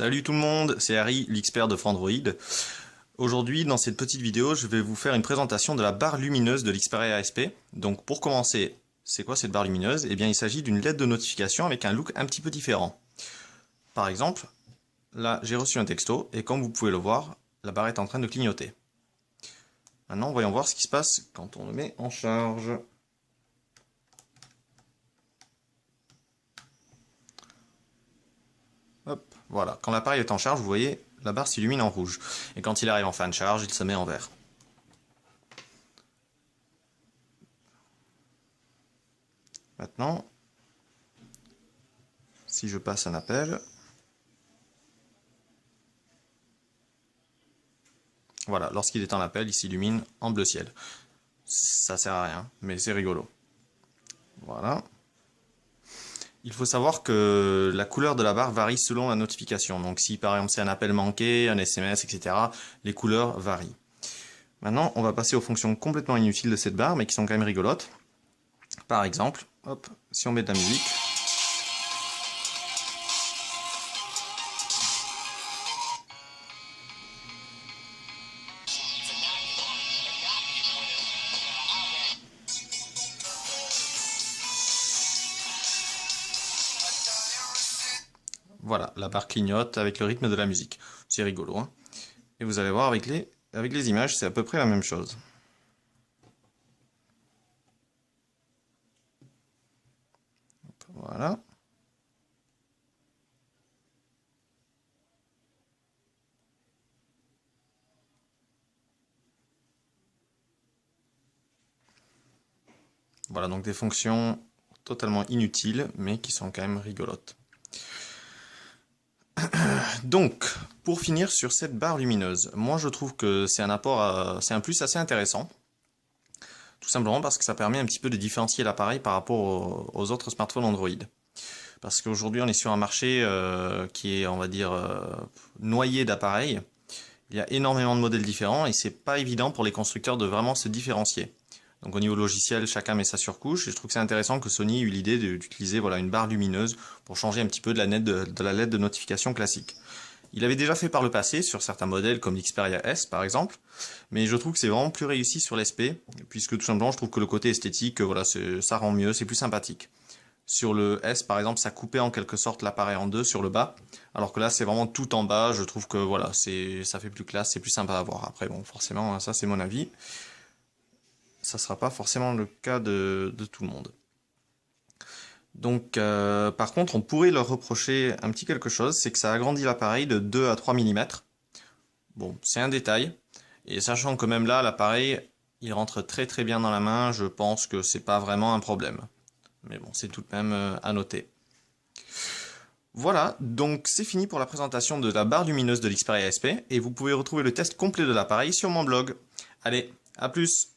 Salut tout le monde, c'est Harry, l'expert de Frandroid. Aujourd'hui, dans cette petite vidéo, je vais vous faire une présentation de la barre lumineuse de l'Xperia ASP. Donc pour commencer, c'est quoi cette barre lumineuse? Eh bien, il s'agit d'une LED de notification avec un look un petit peu différent. Par exemple, là, j'ai reçu un texto, et comme vous pouvez le voir, la barre est en train de clignoter. Maintenant, voyons voir ce qui se passe quand on le met en charge. Hop, voilà. Quand l'appareil est en charge, vous voyez, la barre s'illumine en rouge. Et quand il arrive en fin de charge, il se met en vert. Maintenant, si je passe un appel, voilà, lorsqu'il est en appel, il s'illumine en bleu ciel. Ça sert à rien, mais c'est rigolo. Voilà. Il faut savoir que la couleur de la barre varie selon la notification. Donc si par exemple c'est un appel manqué, un SMS, etc., les couleurs varient. Maintenant, on va passer aux fonctions complètement inutiles de cette barre, mais qui sont quand même rigolotes. Par exemple, hop, si on met de la musique, voilà, la barre clignote avec le rythme de la musique. C'est rigolo, hein. Et vous allez voir avec les images, c'est à peu près la même chose. Voilà. Voilà, donc des fonctions totalement inutiles, mais qui sont quand même rigolotes. Donc, pour finir sur cette barre lumineuse, moi je trouve que c'est un apport, c'est un plus assez intéressant. Tout simplement parce que ça permet un petit peu de différencier l'appareil par rapport aux autres smartphones Android. Parce qu'aujourd'hui on est sur un marché qui est, on va dire, noyé d'appareils. Il y a énormément de modèles différents et c'est pas évident pour les constructeurs de vraiment se différencier. Donc au niveau logiciel, chacun met sa surcouche et je trouve que c'est intéressant que Sony ait eu l'idée d'utiliser voilà, une barre lumineuse pour changer un petit peu de la LED de notification classique. Il avait déjà fait par le passé sur certains modèles comme l'Xperia S par exemple, mais je trouve que c'est vraiment plus réussi sur l'SP, puisque tout simplement je trouve que le côté esthétique, voilà, ça rend mieux, c'est plus sympathique. Sur le S par exemple, ça coupait en quelque sorte l'appareil en deux sur le bas, alors que là c'est vraiment tout en bas, je trouve que voilà, ça fait plus classe, c'est plus sympa à voir. Après bon, forcément, ça c'est mon avis. Ça sera pas forcément le cas de tout le monde. Donc, par contre, on pourrait leur reprocher un petit quelque chose, c'est que ça agrandit l'appareil de 2 à 3 mm. Bon, c'est un détail, et sachant que même là, l'appareil, il rentre très très bien dans la main, je pense que c'est pas vraiment un problème. Mais bon, c'est tout de même à noter. Voilà, donc c'est fini pour la présentation de la barre lumineuse de l'Xperia SP, et vous pouvez retrouver le test complet de l'appareil sur mon blog. Allez, à plus!